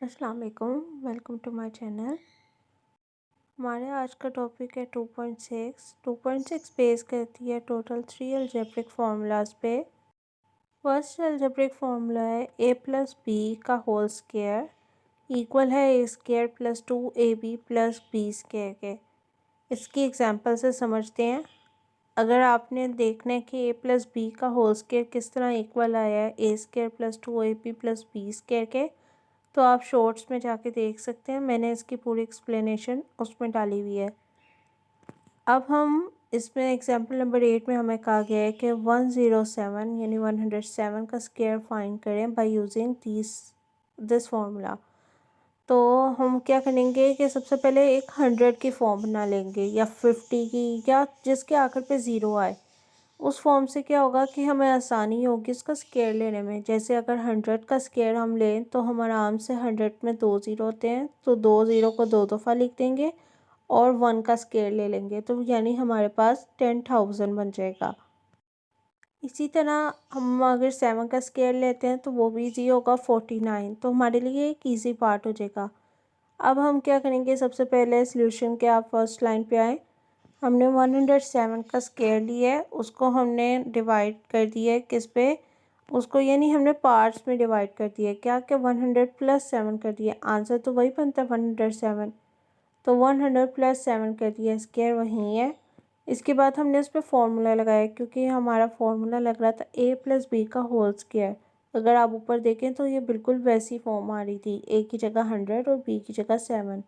अस्सलाम वालेकुम, welcome to my channel. हमारे आज का टॉपिक है 2.6। 2.6 बेस करती है टोटल 3 अलजेब्रिक फार्मूलाज पे। फर्स्ट अलजेब्रिक फार्मूला है a प्लस बी का होल स्क्वायर इक्वल है a square plus 2ab plus B square के। इसकी एग्जांपल से समझते हैं। अगर आपने देखना है कि a प्लस बी का होल स्क्वायर किस तरह इक्वल आया है a square plus 2ab plus B square के, तो आप शॉर्ट्स में जाके देख सकते हैं। मैंने इसकी पूरी एक्सप्लेनेशन उसमें डाली हुई है। अब हम इसमें एग्जांपल नंबर 8 में हमें कहा गया है कि 107 यानी 107 का स्क्वायर फाइंड करें बाय यूजिंग दिस फार्मूला। तो हम क्या करेंगे कि सबसे पहले एक 100 की फॉर्म बना लेंगे या 50 की, या जिसके आखिर पे ज़ीरो आए। उस फॉर्म से क्या होगा कि हमें आसानी होगी इसका स्क्वायर लेने में। जैसे अगर 100 का स्क्वायर हम लें तो हम आराम से 100 में 2 ज़ीरो होते हैं, तो 2 ज़ीरो को 2 दफ़ा लिख देंगे और 1 का स्क्वायर ले लेंगे, तो यानी हमारे पास 10,000 बन जाएगा। इसी तरह हम अगर 7 का स्क्वायर लेते हैं तो वो भी इजी होगा 49, तो हमारे लिए एक ईजी पार्ट हो जाएगा। अब हम क्या करेंगे, सबसे पहले सॉल्यूशन के आप फर्स्ट लाइन पे आए। हमने 107 का स्क्वायर लिया है, उसको हमने डिवाइड कर दिया है किस पे, उसको यानी हमने पार्ट्स में डिवाइड कर दिया है। क्या कि 100 प्लस 7 कर दिया, आंसर तो वही बनता है 107। तो 100 प्लस 7 कर दिया, स्क्वायर वही है। इसके बाद हमने इस पर फॉर्मूला लगाया क्योंकि हमारा फॉर्मूला लग रहा था a प्लस बी का होल स्क्वायर। अगर आप ऊपर देखें तो ये बिल्कुल वैसी फॉर्म आ रही थी, a की जगह 100 और b की जगह 7।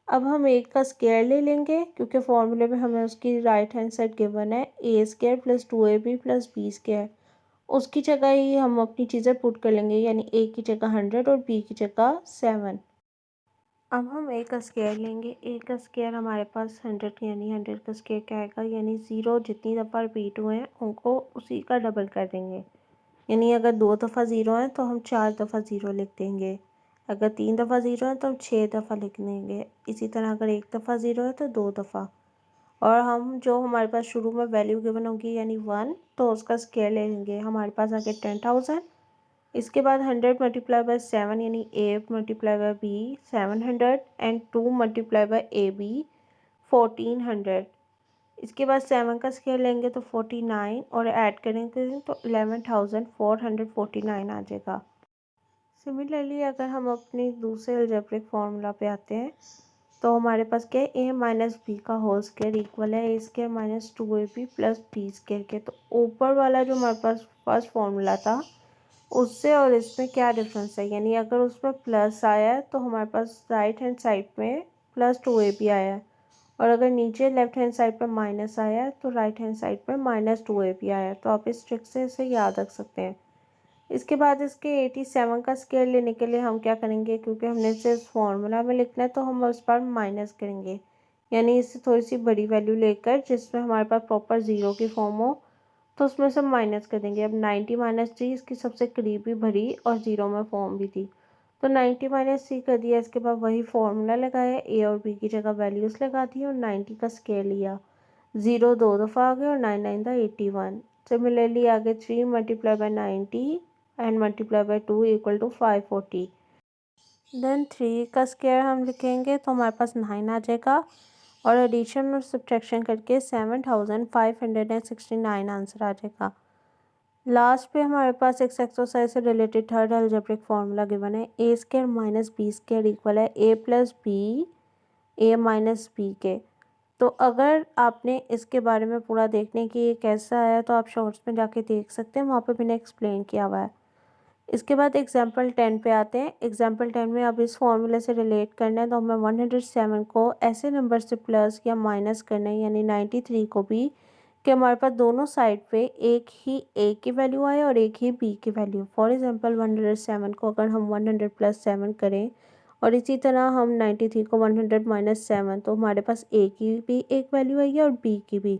अब हम एक का स्क्वायर ले लेंगे क्योंकि फॉर्मूले में हमें उसकी राइट हैंड साइड गिवन है a square plus 2ab plus B square. उसकी जगह ही हम अपनी चीज़ें पुट कर लेंगे, यानी a की जगह 100 और b की जगह 7। अब हम a का स्क्वायर लेंगे। a का स्क्वायर हमारे पास 100 यानी 100 का स्क्वायर क्या आएगा, यानी ज़ीरो जितनी दफ़ा रिपीट हुए हैं उनको उसी का डबल कर देंगे। यानी अगर 2 दफ़ा ज़ीरो है तो हम 4 दफ़ा ज़ीरो लिख देंगे। अगर 3 दफ़ा ज़ीरो है तो हम 6 दफ़ा लिख देंगे। इसी तरह अगर 1 दफ़ा ज़ीरो है तो 2 दफ़ा। और हम जो हमारे पास शुरू में वैल्यू गिवन होगी यानी 1, तो उसका स्क्वायर ले लेंगे। हमारे पास आ गया 10,000। इसके बाद 100 मल्टीप्लाई बाय 7 यानी a multiply by b 700 and 2 multiply by A B 1400। इसके बाद 7 का स्क्वायर लेंगे तो 49 और ऐड करेंगे तो 11,449 आ जाएगा। सिमिलरली अगर हम अपनी दूसरे अलजेब्रिक फार्मूला पे आते हैं तो हमारे पास क्या है, a माइनस बी का होल स्क्वायर इक्वल है a square minus 2ab plus B square के। तो ऊपर वाला जो हमारे पास फर्स्ट फार्मूला था उससे और इसमें क्या डिफरेंस है, यानी अगर उसमें प्लस आया है तो हमारे पास राइट हैंड साइड में प्लस 2ab आया है, और अगर नीचे लेफ्ट हैंड साइड पर माइनस आया है तो राइट हैंड साइड पर माइनस 2ab आया है। तो आप इस ट्रिक से इसे याद रख सकते हैं। इसके बाद इसके 87 का स्क्वायर लेने के लिए हम क्या करेंगे, क्योंकि हमने इसे फार्मूला में लिखना है तो हम उस पर माइनस करेंगे, यानी इससे थोड़ी सी बड़ी वैल्यू लेकर जिसमें हमारे पास प्रॉपर ज़ीरो की फॉर्म हो तो उसमें से माइनस कर देंगे। अब 90 माइनस 3 इसकी सबसे करीबी भरी और ज़ीरो में फॉर्म भी थी, तो 90 माइनस 3 कर दिया। इसके बाद वही फार्मूला लगाया, a और b की जगह वैल्यूज़ लगा दी और 90 का स्क्वायर लिया। ज़ीरो 2 दफ़ा आ गया और 9 9 था 81। सिमिलरली आगे 3 multiply by 90 and multiply by 2 equal to 540। Then 3 का स्क्वायर हम लिखेंगे तो हमारे पास 9 आ जाएगा, और एडिशन और सब्ट्रैक्शन करके 7,569 आंसर आ जाएगा। लास्ट पे हमारे पास एक एक्सरसाइज से related third algebraic formula given है, a square minus B square equal है a plus B a minus B के। तो अगर आपने इसके बारे में पूरा देखने की ये कैसा आया तो आप शॉर्ट्स में जाके देख सकते हैं, वहाँ पे मैंने एक्सप्लेन किया हुआ है। इसके बाद एग्जाम्पल 10 पे आते हैं। एग्जाम्पल 10 में अब इस फॉर्मूले से रिलेट करना है तो हमें 107 को ऐसे नंबर से प्लस या माइनस करना है, यानी 93 को भी, कि हमारे पास दोनों साइड पे एक ही a की वैल्यू आए और एक ही b की वैल्यू। फॉर एग्जांपल 107 को अगर हम 100 प्लस 7 करें और इसी तरह हम 93 को 100 माइनस 7, तो हमारे पास a की भी एक वैल्यू आएगी और b की भी।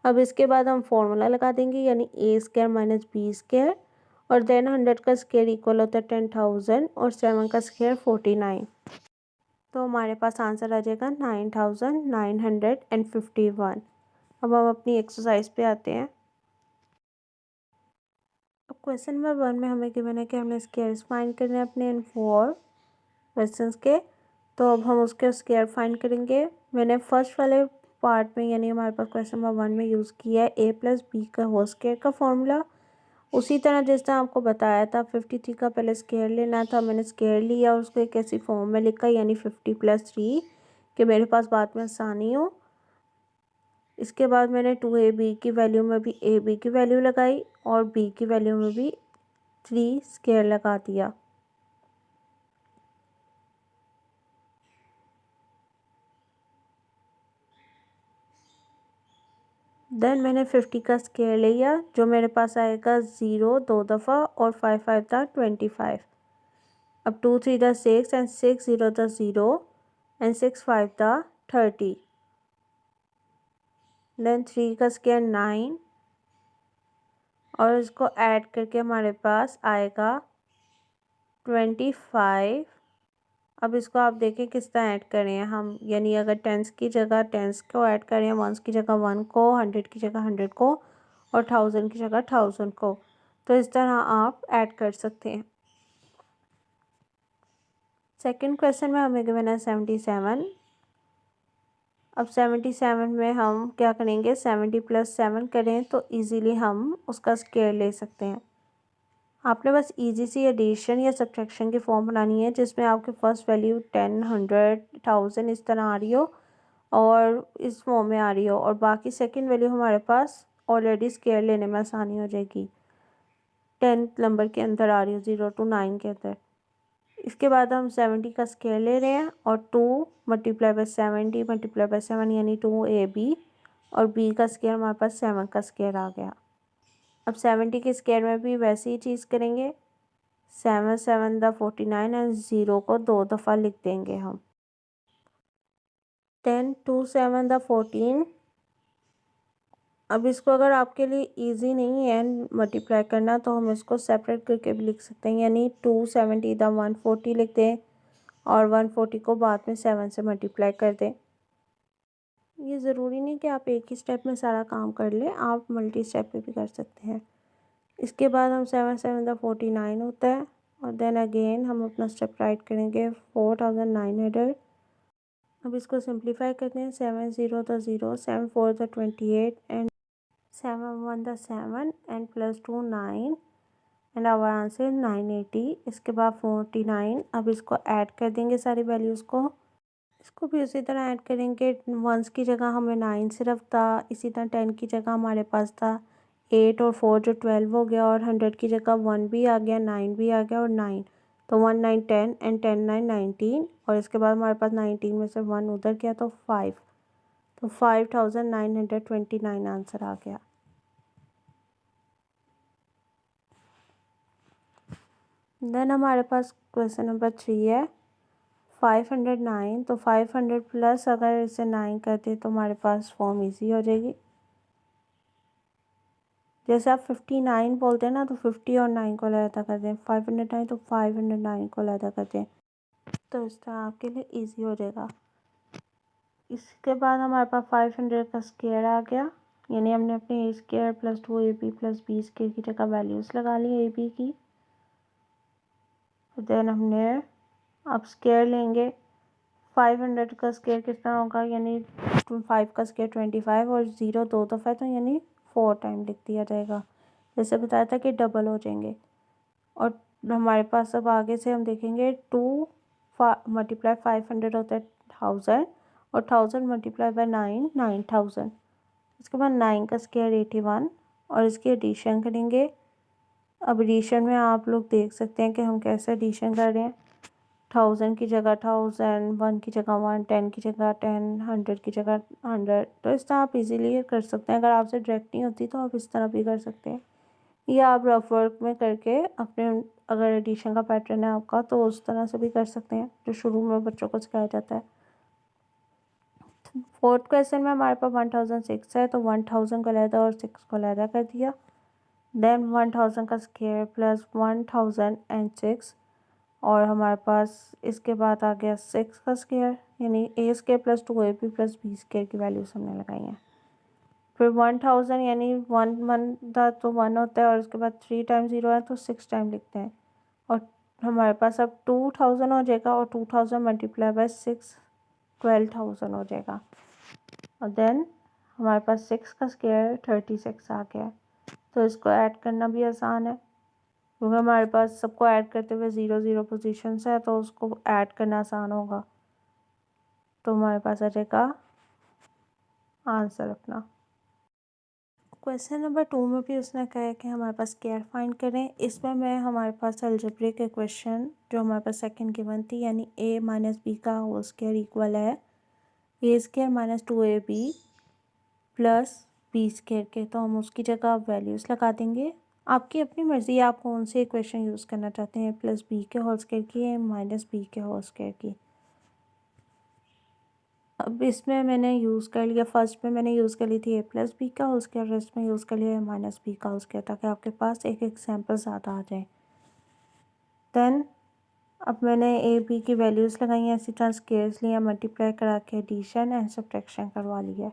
अब इसके बाद हम फॉर्मूला लगा देंगे, यानी a square minus B square, और देन 100 का स्क्वायर इक्वल होता है 10,000 और 7 का स्क्वायर 49। तो हमारे पास आंसर आ जाएगा 9,951। अब हम अपनी एक्सरसाइज पे आते हैं। अब क्वेश्चन नंबर 1 में हमें गिवन है कि हमने स्क्वायर्स फाइंड करने हैं अपने इन 4 क्वेश्चंस के। तो अब हम उसके स्क्वायर फाइंड करेंगे। मैंने फर्स्ट वाले पार्ट में यानी हमारे पास क्वेश्चन नंबर 1 में यूज़ किया है a+b का होल स्क्वायर का फॉर्मूला। उसी तरह जिस तरह आपको बताया था 53 का पहले स्क्वायर लेना था, मैंने स्क्वायर लिया और उसको एक ऐसी फॉर्म में लिखा यानी 50 + 3 कि मेरे पास बाद में आसानी हो। इसके बाद मैंने 2ab की वैल्यू में भी ab की वैल्यू लगाई और b की वैल्यू में भी 3 स्क्वायर लगा दिया। देन मैंने 50 का स्क्वायर लिया जो मेरे पास आएगा 0 2 दफ़ा और 5 5 था 25। अब 2 3 था 6 एंड 6 0 था 0 एंड 6 5 था 30। देन 3 का स्क्वायर 9 और इसको ऐड करके हमारे पास आएगा 25। अब इसको आप देखें किस तरह ऐड करें हम, यानी अगर टेंस की जगह टेंस को ऐड करें, वंस की जगह 1 को, 100 की जगह 100 को और 1000 की जगह 1000 को, तो इस तरह आप ऐड कर सकते हैं। सेकंड क्वेश्चन में हमें गिवन है 77। अब 77 में हम क्या करेंगे, 70 + 7 करें तो इजीली हम उसका स्क्वायर ले सकते हैं। आपने बस इजी सी एडिशन या सब्ट्रैक्शन की फॉर्म बनानी है जिसमें आपके फर्स्ट वैल्यू 10 100 1000 इस तरह आ रही हो और इस फॉर्म में आ रही हो और बाकी सेकंड वैल्यू हमारे पास ऑलरेडी स्क्वायर लेने में आसानी हो जाएगी, 10 नंबर के अंदर आ रही हो 0 to 9 के अंदर। इसके बाद हम 70 का स्क्वायर ले रहे हैं और 2 × 70 × 7 यानी 2ab और b का स्क्वायर हमारे पास 7 का स्क्वायर आ गया। अब 70 के स्क्वायर में भी वैसे ही चीज़ करेंगे, 7 7 दा 49 एंड 0 को 2 दफ़ा लिख देंगे हम। 10 2 7 दा 14। अब इसको अगर आपके लिए इजी नहीं है मल्टीप्लाई करना तो हम इसको सेपरेट करके भी लिख सकते हैं, यानी 270 दा 140 लिख दें और 140 को बाद में 7 से मल्टीप्लाई कर दें। ये ज़रूरी नहीं कि आप एक ही स्टेप में सारा काम कर लें, आप मल्टी स्टेप पे भी कर सकते हैं। इसके बाद हम 7 7 दा 49 होता है और देन अगेन हम अपना स्टेप राइट करेंगे 4900। अब इसको सिंप्लीफाई करते हैं, 7 0 दा 0 7 4 दा 28 एंड 7 1 दा 7 एंड +2 9 एंड आवर आंसर 980। इसके बाद 49। अब इसको ऐड कर देंगे सारी वैल्यूज़ को, इसको भी उसी तरह ऐड करेंगे। वंस की जगह हमें 9 सिर्फ था, इसी तरह 10 की जगह हमारे पास था 8 और 4 जो 12 हो गया और 100 की जगह 1 भी आ गया, 9 भी आ गया और 9, तो 1 9 10 एंड 10 9 19 और इसके बाद हमारे पास 19 में से 1 उधर गया तो 5, तो 5929 आंसर आ गया। देन हमारे पास क्वेश्चन नंबर 3 है 509। तो 500 प्लस अगर इसे 9 करते तो हमारे पास फॉर्म इजी हो जाएगी। जैसे आप 59 बोलते हैं ना तो 50 और 9 को अलग कर दें, 509 तो 509 को अलग कर दें, तो इस तरह आपके लिए इजी हो जाएगा। इसके बाद हमारे पास 500 का स्क्वायर आ गया, यानी हमने अपने a square + 2ab + b square की जगह वैल्यूज़ लगा ली a b की। देन हमने अब स्क्वायर लेंगे, 500 का स्क्वायर किस तरह होगा, यानी 5 का स्क्वायर 25 और 0 2 दफ़ा है तो यानी 4 टाइम लिख दिया जाएगा, जैसे बताया था कि डबल हो जाएंगे। और हमारे पास अब आगे से हम देखेंगे 2 × 500 होता है 1000 और 1000 × 9 9000। इसके बाद 9 का स्क्वायर 81 और इसकी एडिशन करेंगे। अब एडिशन में आप लोग देख सकते हैं कि हम कैसे एडिशन कर रहे हैं, 1000 की जगह 1000, 1 की जगह 1, 10 की जगह 10, 100 की जगह 100, तो इस तरह आप इजीली कर सकते हैं। अगर आपसे डायरेक्ट नहीं होती तो आप इस तरह भी कर सकते हैं, या आप रफ वर्क में करके अपने, अगर एडिशन का पैटर्न है आपका तो उस तरह से भी कर सकते हैं जो शुरू में बच्चों को सिखाया जाता है। फोर्थ क्वेश्चन में हमारे पास 1006 है तो 1000 को अलहदा और 6 को अलहदा कर दिया। देन 1000 का स्क्वायर प्लस 1006 और हमारे पास इसके बाद आ गया 6 का स्क्वायर, यानी a square + 2ab + b square की वैल्यूज हमने लगाई हैं। फिर 1000 यानी 1 1 था तो 1 होता है और उसके बाद 3 टाइम 0 है तो 6 टाइम लिखते हैं और हमारे पास अब 2000 हो जाएगा और 2000 मल्टीप्लाई बाय 6 12,000 हो जाएगा। और देन हमारे पास 6 का स्क्वायर 36 आ गया। तो इसको ऐड करना भी आसान है क्योंकि हमारे पास सबको ऐड करते हुए 0 0 पोजीशन है, तो उसको ऐड करना आसान होगा। तो हमारे पास आ जाएगा आंसर अपना। क्वेश्चन नंबर 2 में भी उसने कहा है कि हमारे पास स्क्वायर फाइंड करें। इसमें मैं हमारे पास अलजेब्रिक इक्वेशन जो हमारे पास सेकंड गिवन थी, यानी a माइनस बी का होल स्क्वायर इक्वल है a square minus 2ab plus B square के, तो हम उसकी जगह आप वैल्यूज़ लगा देंगे। आपकी अपनी मर्ज़ी है आप कौन सी इक्वेशन यूज़ करना चाहते हैं, प्लस बी के होल स्क्वायर की या माइनस बी के होल स्क्वायर की। अब इसमें मैंने यूज़ कर लिया, फर्स्ट में मैंने यूज़ कर ली थी a प्लस बी का होल स्क्वायर, रेस्ट में यूज़ कर लिया माइनस बी का होल स्क्वायर, ताकि आपके पास एक एग्जाम्पल ज़्यादा आ जाए। देन अब मैंने ए बी की वैल्यूज़ लगाई हैं, इसी तरह स्क्वायर्स लिया, मल्टीप्लाई करा के एडिशन एंड सब्ट्रैक्शन करवा लिया।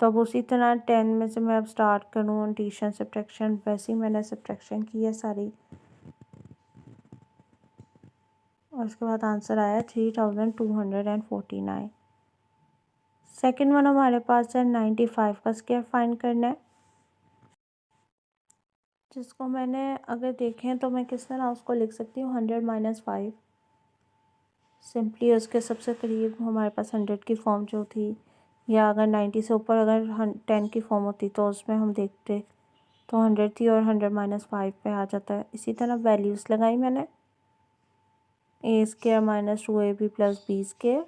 तो अब उसी तरह 10 में से मैं अब स्टार्ट करूँ एडिशन सब्ट्रैक्शन, वैसे ही मैंने सब्ट्रैक्शन की है सारी, और उसके बाद आंसर आया 3249। सेकेंड वन हमारे पास है 95 का स्क्वायर फाइंड करना है, जिसको मैंने अगर देखें तो मैं किस तरह उसको लिख सकती हूँ 100 माइनस 5। सिंपली उसके सबसे करीब हमारे पास 100 की फॉर्म जो थी, या अगर 90 से ऊपर अगर 10 की फॉर्म होती तो उसमें हम देखते तो 100 थी और 100 माइनस 5 पे आ जाता है। इसी तरह वैल्यूज़ लगाई मैंने a square minus 2ab plus B square,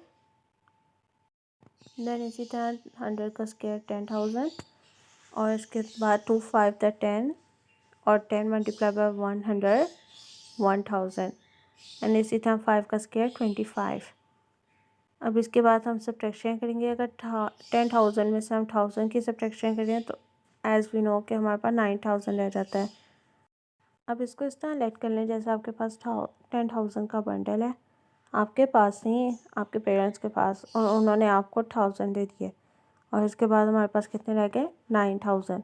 then इसी तरह 100 का स्क्वायर 10,000 और इसके बाद 2 5 द 10 और 10 मल्टीप्लाई बाय 100 1000 एंड इसी तरह 5 का स्क्वायर 25। अब इसके बाद हम सब्ट्रैक्शन करेंगे। अगर 10,000 में से हम 1000 की सब्ट्रैक्शन करें तो एज़ वी नो कि हमारे पास 9000 रह जाता है। अब इसको इस तरह लेट कर लें जैसे आपके पास 10,000 का बंडल है, आपके पास नहीं, आपके पेरेंट्स के पास, और उन्होंने आपको 1000 दे दिए, और इसके बाद हमारे पास कितने रह गए 9000।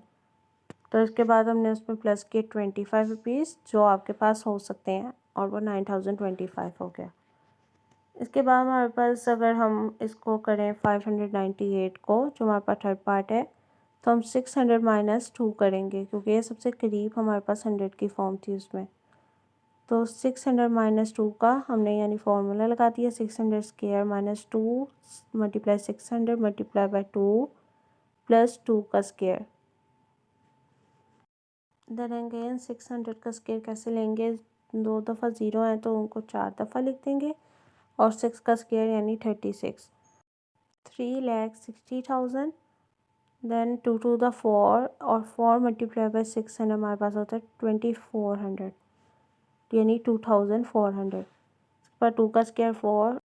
तो इसके बाद हमने उसमें प्लस किए 25 रुपीज़ जो आपके पास हो सकते हैं, और वो 9025 हो गया। इसके बाद हमारे पास अगर हम इसको करें 598 को, जो हमारे पास थर्ड पार्ट है, तो हम 600 माइनस 2 करेंगे क्योंकि ये सबसे करीब हमारे पास 100 की फॉर्म थी उसमें। तो 600 माइनस 2 का हमने यानी फार्मूला लगा दिया, 600 square minus 2 multiply 600 multiply by 2 plus 2 का स्क्वायर। देन अगेन 600 का स्क्वायर कैसे लेंगे, 2 दफ़ा 0 है तो उनको 4 दफ़ा लिख देंगे, और 6 का स्क्वायर यानी 36, 3,60,000। देन 2 टू द 4 और 4 मल्टीप्लाई बाय 600 हमारे पास होता है 2400 यानी 2400 पर 2 का स्क्वायर 4।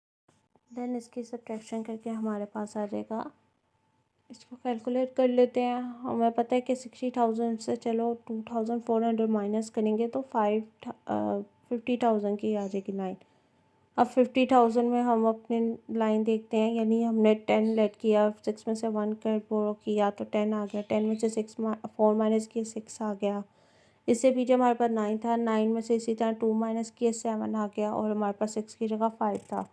देन इसकी सब्ट्रैक्शन करके हमारे पास आ जाएगा, इसको कैलकुलेट कर लेते हैं। हमें पता है कि 60,000 से चलो 2400 माइनस करेंगे तो 50,000 की आ जाएगी लाइन। अब 50,000 में हम अपनी लाइन देखते हैं, यानी हमने 10 लेट किया, 6 में से 1 कर बोरो किया तो 10 आ गया, 10 में से 4 माइनस किए 6 आ गया। इससे पीछे हमारे पास 9 था, 9 में से इसी तरह 2 माइनस किए 7 आ गया, और हमारे पास 6 की जगह 5 था,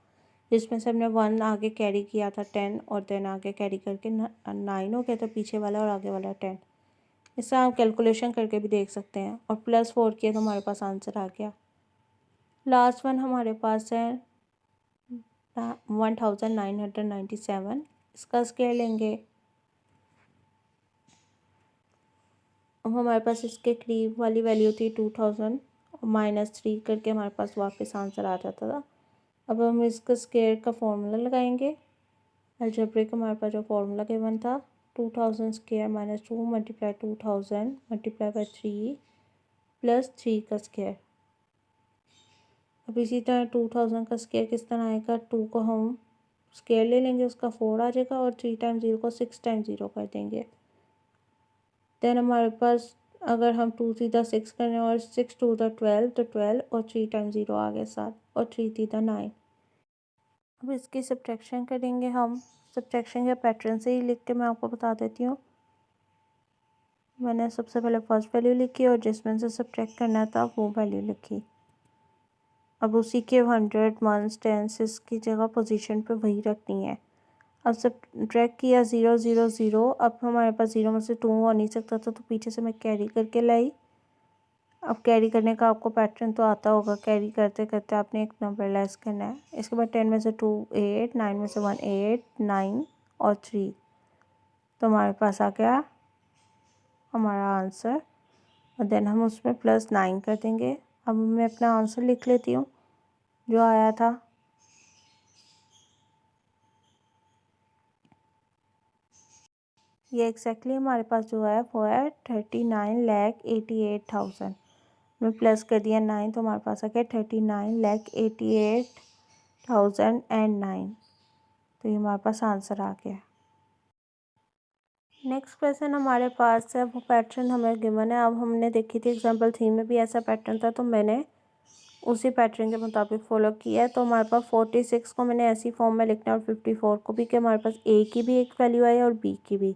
जिसमें से हमने 1 आगे कैरी किया था 10, और देन आगे कैरी करके 9 हो गया, तो पीछे वाला और आगे वाला 10। इससे आप कैलकुलेशन करके भी देख सकते हैं, और प्लस 4 किया तो हमारे पास आंसर आ गया। लास्ट वन हमारे पास है 1997, इसका स्क्वायर लेंगे। अब हमारे पास इसके करीब वाली वैल्यू थी 2000, और -3 करके हमारे पास वापस आंसर आ जाता था। अब हम इसका स्क्वायर का फॉर्मूला लगाएंगे। अलजेब्रिक हमारे पास जो फॉर्मूला गिवन था 2000 square minus 2 multiply 2000 multiply by 3 plus 3 का स्क्वायर। अब इसी तरह 2000 का स्क्वायर किस तरह आएगा, 2 को हम स्क्वायर ले लेंगे, उसका 4 आ जाएगा, और 3 टाइम्स 0 को 6 टाइम्स 0 कर देंगे। देन हमारे पास अगर हम 2 3 द 6 करें और 6 2 द 12, तो 12 और 3 टाइम्स 0 आ गए 7, और 3 3 द 9। अब इसकी सब्ट्रैक्शन करेंगे हम। सब्ट्रैक्शन के पैटर्न से ही लिख के मैं आपको बता देती हूँ। मैंने सबसे पहले फर्स्ट वैल्यू लिखी और जिसमें से सब्ट्रैक्ट करना था वो वैल्यू लिखी। अब उसी के 100 मंथ्स टेंसेस की जगह पोजीशन पे वही रखनी है। अब सब ट्रैक किया 0 0 0। अब हमारे पास 0 में से 2 हो नहीं सकता था, तो पीछे से मैं कैरी करके लाई। अब कैरी करने का आपको पैटर्न तो आता होगा, कैरी करते करते आपने एक नंबर लेस करना है। इसके बाद 10 में से 2 8, 9 में से 1 8, 9 और 3। तो हमारे पास आ गया हमारा आंसर, और देन हम उसमें +9 कर देंगे। अब मैं अपना आंसर लिख लेती हूँ जो आया था। ये एग्जैक्टली हमारे पास जो है वो है 39,88,000 में प्लस कर दिया 9, तो हमारे पास आ गया 39,88,009। तो ये हमारे पास आंसर आ गया। नेक्स्ट क्वेश्चन हमारे पास है, वो पैटर्न हमें गिवन है। अब हमने देखी थी एग्जाम्पल 3 में भी ऐसा पैटर्न था, तो मैंने उसी पैटर्न के मुताबिक फॉलो किया है। तो हमारे पास 46 को मैंने ऐसी फॉर्म में लिखना है और 54 को भी, कि हमारे पास ए की भी एक वैल्यू आई और बी की भी।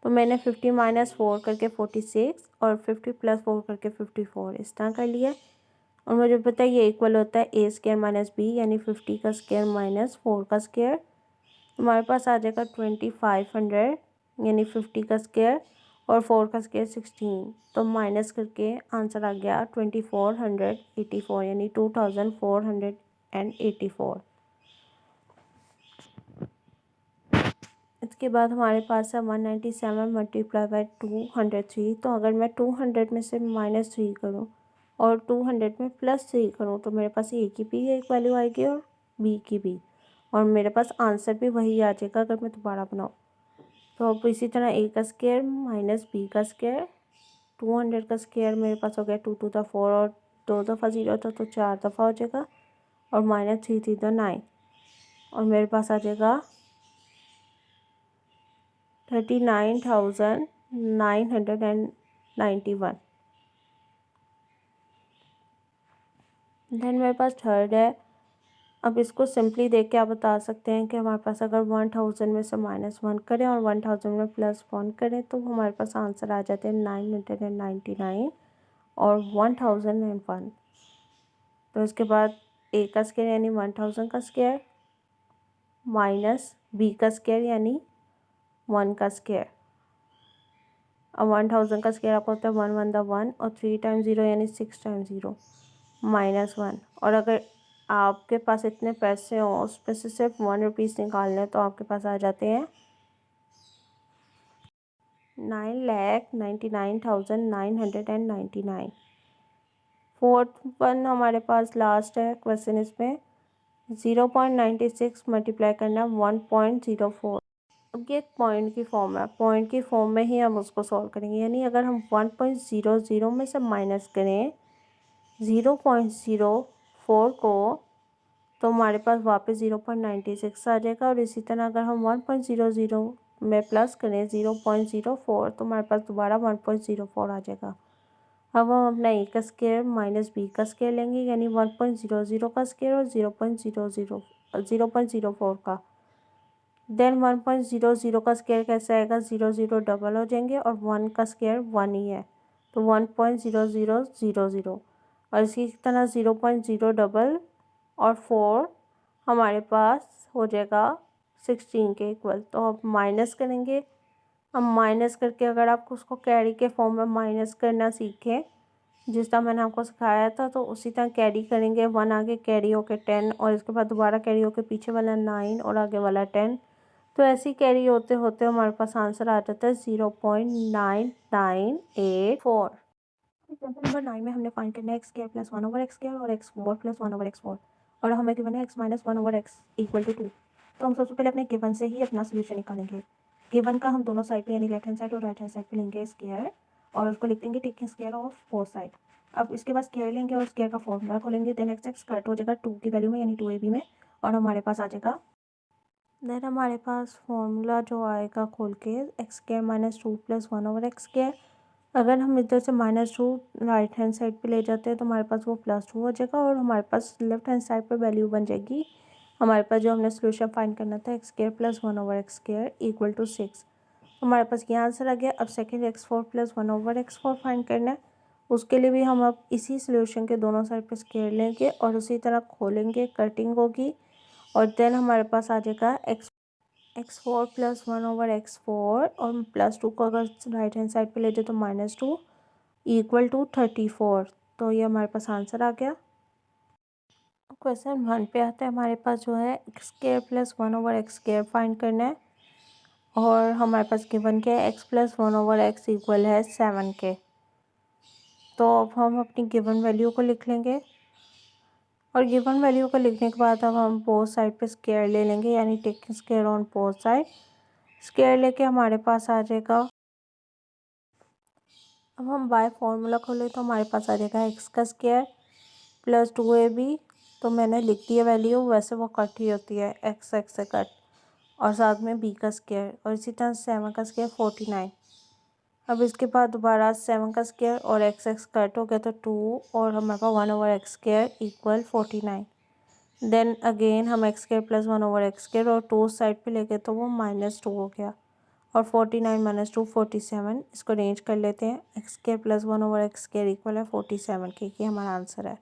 तो मैंने 50 - 4 करके 46 और 50 + 4 करके 54 इस तरह कर लिया। और मुझे पता है ये इक्वल होता है A² - B, यानी 50 का स्क्वायर माइनस 4 का स्क्वायर। हमारे पास आ जाएगा 2500, यानी 50 का स्क्वायर और 4 का स्क्वायर 16। तो माइनस करके आंसर आ गया 2484, यानी 2484। इसके बाद हमारे पास है 197 × 203। तो अगर मैं 200 में से -3 करूँ और 200 में +3 करूँ, तो मेरे पास ए की भी एक वैल्यू आएगी और बी की भी, और मेरे पास आंसर भी वही आ जाएगा अगर मैं दोबारा बनाऊँ। तो अब इसी तरह ए का स्क्वायर माइनस बी का स्क्वायर, 200 का स्क्वायर मेरे पास हो गया 2 × 4, और 2 दफ़ा 0 था तो 4 दफ़ा हो जाएगा, और -3 थी तो 9, और मेरे पास आ जाएगा 39,991। देन मेरे पास थर्ड है। अब इसको सिंपली देख के आप बता सकते हैं कि हमारे पास अगर 1000 में से -1 करें और 1000 में +1 करें, तो हमारे पास आंसर आ जाते हैं 999 और 1001। तो इसके बाद ए का स्क्वायर यानी 1000 का स्क्वायर माइनस बी का स्क्वायर यानी 1 का स्क्वायर। अब 1000 का स्क्वायर आपको होता है 1 1 द 1, और 3 टाइम्स 0 यानी 6 टाइम्स 0 -1। और अगर आपके पास इतने पैसे हों, उसमें से सिर्फ 1 रुपीज़ निकालने, तो आपके पास आ जाते हैं 9,99,999। फोर्थ वन हमारे पास लास्ट है क्वेश्चन। इसमें 0.96 मल्टीप्लाई करना 1.04। अब ये एक पॉइंट की फॉर्म है, पॉइंट की फॉर्म में ही हम उसको सॉल्व करेंगे। यानी अगर हम 1.00 में से माइनस करें 0.04 को, तो हमारे पास वापस 0.96 आ जाएगा। और इसी तरह अगर हम 1.00 में प्लस करें 0.04, तो हमारे पास दोबारा 1.04 आ जाएगा। अब हम अपना ए का स्क्वायर माइनस बी का स्क्वायर लेंगे, यानी 1.00 का स्क्वायर और 0.04 का। देन 1.00 का स्क्वायर कैसे आएगा, 0 0 डबल हो जाएंगे, और 1 का स्क्वायर 1 ही है, तो 1.0000। और इसी तरह 0.0 डबल और 4 हमारे पास हो जाएगा 16 के इक्वल। तो अब माइनस करेंगे। अब माइनस करके अगर आप उसको कैरी के फॉर्म में माइनस करना सीखें, जिस तरह मैंने आपको सिखाया था, तो उसी तरह कैरी करेंगे। 1 आगे कैरी होके 10, और इसके बाद दोबारा कैरी होके पीछे वाला 9 और आगे वाला 10। तो ऐसे ही कैरी होते होते हमारे पास आंसर आ जाता है 0.9984। एग्जाम्पल नंबर 9 में हमने फाइंड करना है x² + 1/x² और x4 + 1/x4, और हमें गिवन है x - 1/x = 2। तो हम सबसे पहले अपने गिवन से ही अपना सोल्यूशन निकालेंगे। गिवन का हम दोनों साइड पे यानी लेफ्ट हैंड साइड और राइट हैंड साइड पे लेंगे स्क्वायर, और उसको लिख देंगे taking square of both side. अब इसके बाद स्क्वायर लेंगे और स्क्वायर का फॉर्मूला खोलेंगे। देन x कट हो जाएगा 2 की वैल्यू में, यानी 2ab में, और हमारे पास आ जाएगा। देन हमारे पास फॉर्मूला जो आएगा खोल के x² - 2 + 1/x²। अगर हम इधर से -2 राइट हैंड साइड पे ले जाते हैं, तो हमारे पास वो +2 हो जाएगा, और हमारे पास लेफ्ट हैंड साइड पे वैल्यू बन जाएगी हमारे पास जो हमने सोल्यूशन फाइंड करना था x² + 1/x² = 6। हमारे पास ये आंसर आ गया। अब सेकेंड x4 + 1/x4 फाइंड करना है। उसके लिए भी हम अब इसी सोल्यूशन के दोनों साइड पे स्क्वायर लेंगे और उसी तरह खोलेंगे, कटिंग होगी और देन हमारे पास आ जाएगा x4 + 1/x4 और +2 को अगर राइट हैंड साइड पे ले जाए तो -2 = 34। तो ये हमारे पास आंसर आ गया। क्वेश्चन 1 पे आता है, हमारे पास जो है x² + 1/x² फाइंड करना है और हमारे पास गिवन के x + 1/x = 7 के। तो अब हम अपनी गिवन वैल्यू को लिख लेंगे और गिवन वैल्यू को लिखने के बाद अब हम बोथ साइड पे स्क्वायर ले लेंगे, यानी taking square on both side. Square लेके हमारे पास आ जाएगा, अब हम बाय फॉर्मूला खोले तो हमारे पास आ जाएगा x² + 2ab। तो मैंने लिख दिया वैल्यू, वैसे वो कट ही होती है, x से कट, और साथ में b² और इसी तरह 7² 49। अब इसके बाद दोबारा 7² और x कट हो गया तो 2 और हमारे पास 1/x² = 49। देन अगेन हम x² + 1/x² और 2 साइड पे ले गए तो वो -2 हो गया और 49 - 2 47। इसको अरेंज कर लेते हैं, x² + 1/x² = 47 के, ये हमारा आंसर है।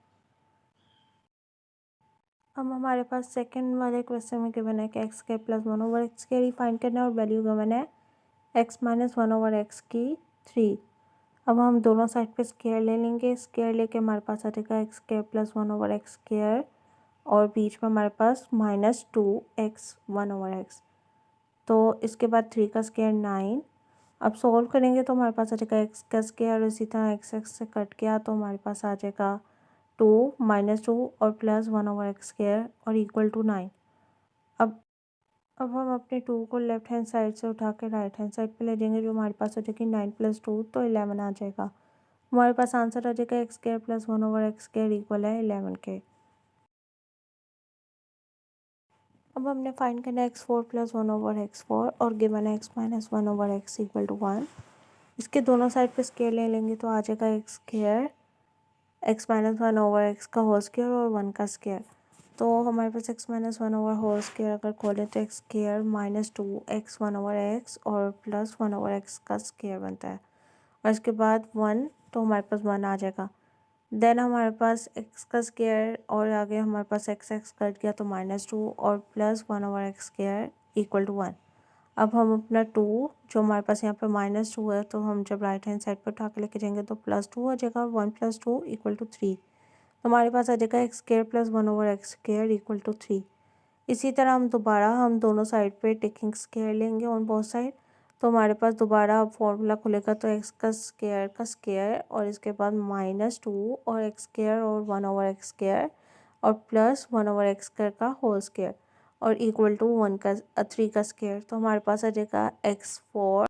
अब हमारे पास सेकंड वाले क्वेश्चन में गिवन है कि x² + 1/x² फाइंड करना है और वैल्यू गिवन है x - 1/x की 3। अब हम दोनों साइड पे स्क्वायर ले लेंगे, स्क्वायर लेके हमारे पास आ जाएगा x² + 1/x² और बीच में हमारे पास -2x 1/x। तो इसके बाद 3 का स्क्वायर 9। अब सोल्व करेंगे तो हमारे पास आ जाएगा x का स्क्वायर और इसी तरह x से कट गया तो हमारे पास आ जाएगा 2 -2 और +1/x² और = 9। अब हम अपने 2 को लेफ्ट हैंड साइड से उठा के राइट हैंड साइड पे ले जाएंगे, जो हमारे पास हो जाएगी 9 + 2 तो 11 आ जाएगा। हमारे पास आंसर आ जाएगा x² + 1/x² = 11 के। अब हमने फाइंड करना है x4 + 1/x4 और गिवन है x - 1/x = 1। इसके दोनों साइड पे स्क्वायर ले लेंगे तो आ जाएगा x² x - 1/x का होल स्क्वायर और 1 का स्क्वायर। तो हमारे पास x - 1/2 अगर खोलें तो x² -2x 1/x और +1/x का स्क्वायर बनता है और इसके बाद 1, तो हमारे पास 1 आ जाएगा। देन हमारे पास x का स्क्वायर और आगे हमारे पास x कट गया तो -2 और +1/x² = 1। अब हम अपना 2 जो हमारे पास यहाँ पे -2 है, तो हम जब राइट हैंड साइड पर उठा के लेके जाएंगे तो +2 हो जाएगा, 1 + 2 = 3। तो हमारे पास आ जाएगा x² + 1/x² = 3। इसी तरह हम दोनों साइड पे टेकिंग स्क्वायर लेंगे ऑन बोथ साइड। तो हमारे पास दोबारा अब फॉर्मूला खुलेगा तो x का स्क्वायर और इसके बाद -2 और x² और 1/x² और +1/x² का होल स्क्वायर और = 3 का स्क्वायर। तो हमारे पास आ जाएगा x4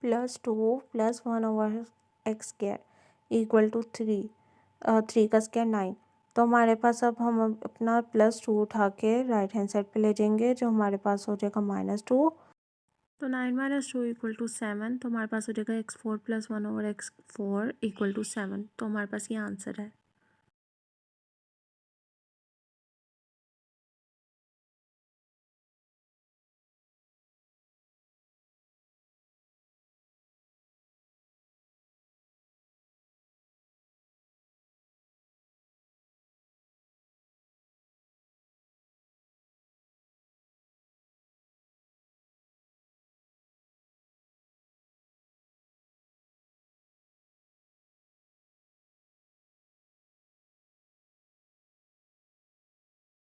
+ 2 + 1/x² = 3। 3 का स्क्वायर 9। तो हमारे पास अब हम अपना +2 उठा के राइट हैंड साइड पे ले जाएंगे, जो हमारे पास हो जाएगा -2। तो 9 - 2 = 7। तो हमारे पास हो जाएगा x4 + 1/x4 = 7। तो हमारे पास ये आंसर है।